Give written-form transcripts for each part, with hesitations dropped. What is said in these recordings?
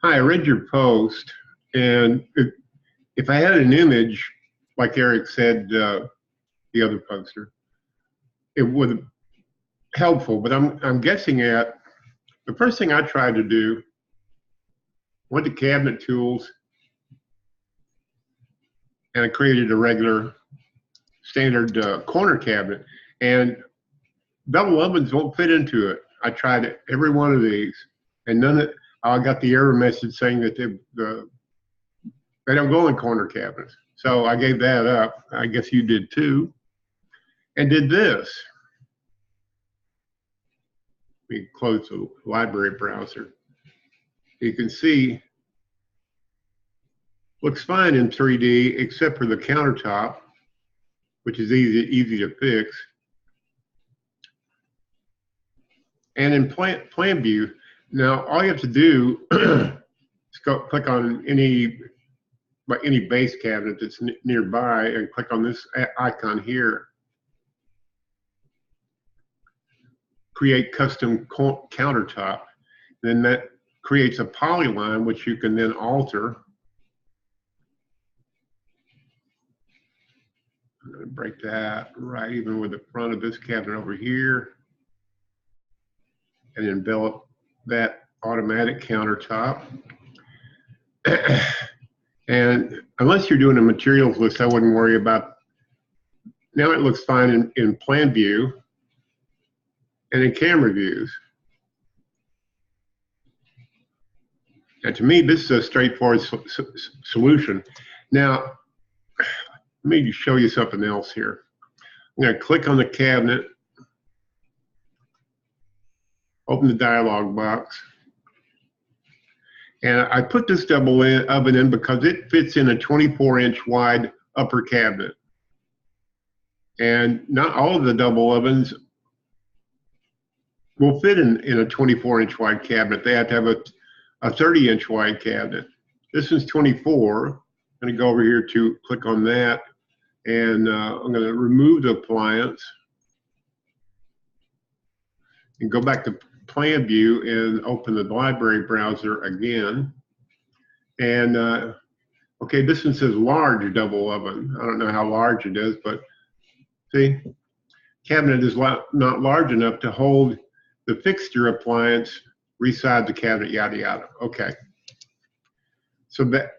Hi, I read your post, and if I had an image, like Eric said, the other poster, it would be helpful. But I'm guessing at the first thing I tried to do went to cabinet tools, and I created a regular standard corner cabinet, and double ovens won't fit into it. I tried every one of these, and none of I got the error message saying that they don't go in corner cabinets. So I gave that up. I guess you did too. And did this. We close the library browser. You can see looks fine in 3D except for the countertop, which is easy to fix. And in plan view, now all you have to do is click on any base cabinet that's nearby and click on this icon here. Create custom countertop. Then that creates a polyline which you can then alter. I'm going to break that right even with the front of this cabinet over here and envelop that automatic countertop. And unless you're doing a materials list, I wouldn't worry about. Now it looks fine in plan view and in camera views. And to me, this is a straightforward solution. Now, let me show you something else here. I'm going to click on the cabinet, open the dialog box, and I put this double oven in because it fits in a 24-inch wide upper cabinet. And not all of the double ovens will fit in a 24-inch wide cabinet. They have to have a 30-inch wide cabinet. This is 24. I'm going to go over here to click on that, and I'm going to remove the appliance and go back to plan view and open the library browser again. And okay, this one says large double oven. I don't know how large it is, but see, cabinet is not large enough to hold the fixture appliance, resize the cabinet, yada yada. Okay, so that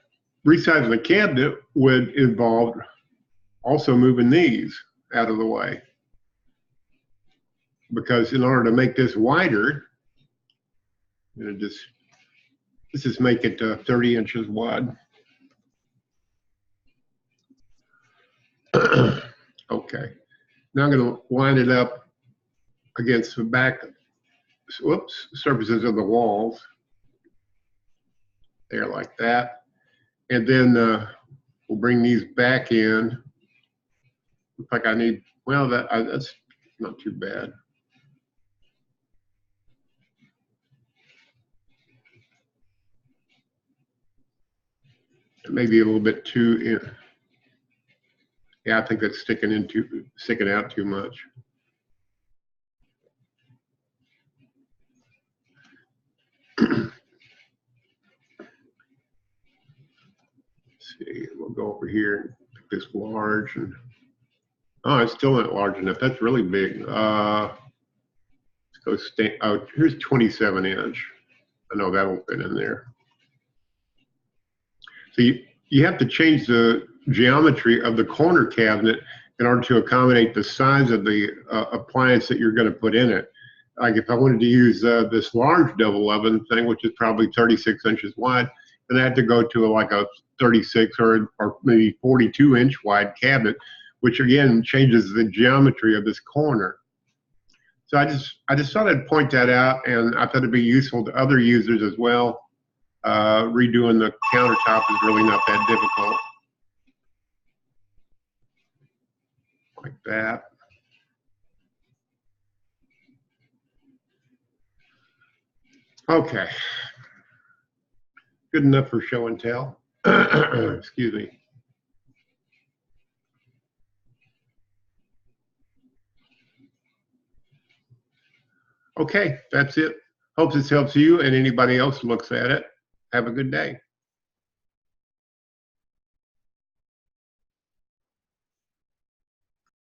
resizing the cabinet would involve also moving these out of the way, because in order to make this wider, I'm going to just make it 30 inches wide. Okay, now I'm going to line it up against the back surfaces of the walls there, like that. And then we'll bring these back in. Looks like I need, well, that's not too bad. Maybe a little bit too, yeah, I think that's sticking out too much. See, we'll go over here and make this large, and oh, it's still not large enough. That's really big. Let's go oh, here's 27 inch. I know that'll fit in there. So you have to change the geometry of the corner cabinet in order to accommodate the size of the appliance that you're going to put in it. Like if I wanted to use this large double oven thing, which is probably 36 inches wide, then I had to go to like a 36 or maybe 42 inch wide cabinet, which again changes the geometry of this corner. So I just thought I'd point that out, and I thought it'd be useful to other users as well. Redoing the countertop is really not that difficult. Like that. Okay. Good enough for show and tell. Excuse me. Okay, that's it. Hope this helps you and anybody else who looks at it. Have a good day.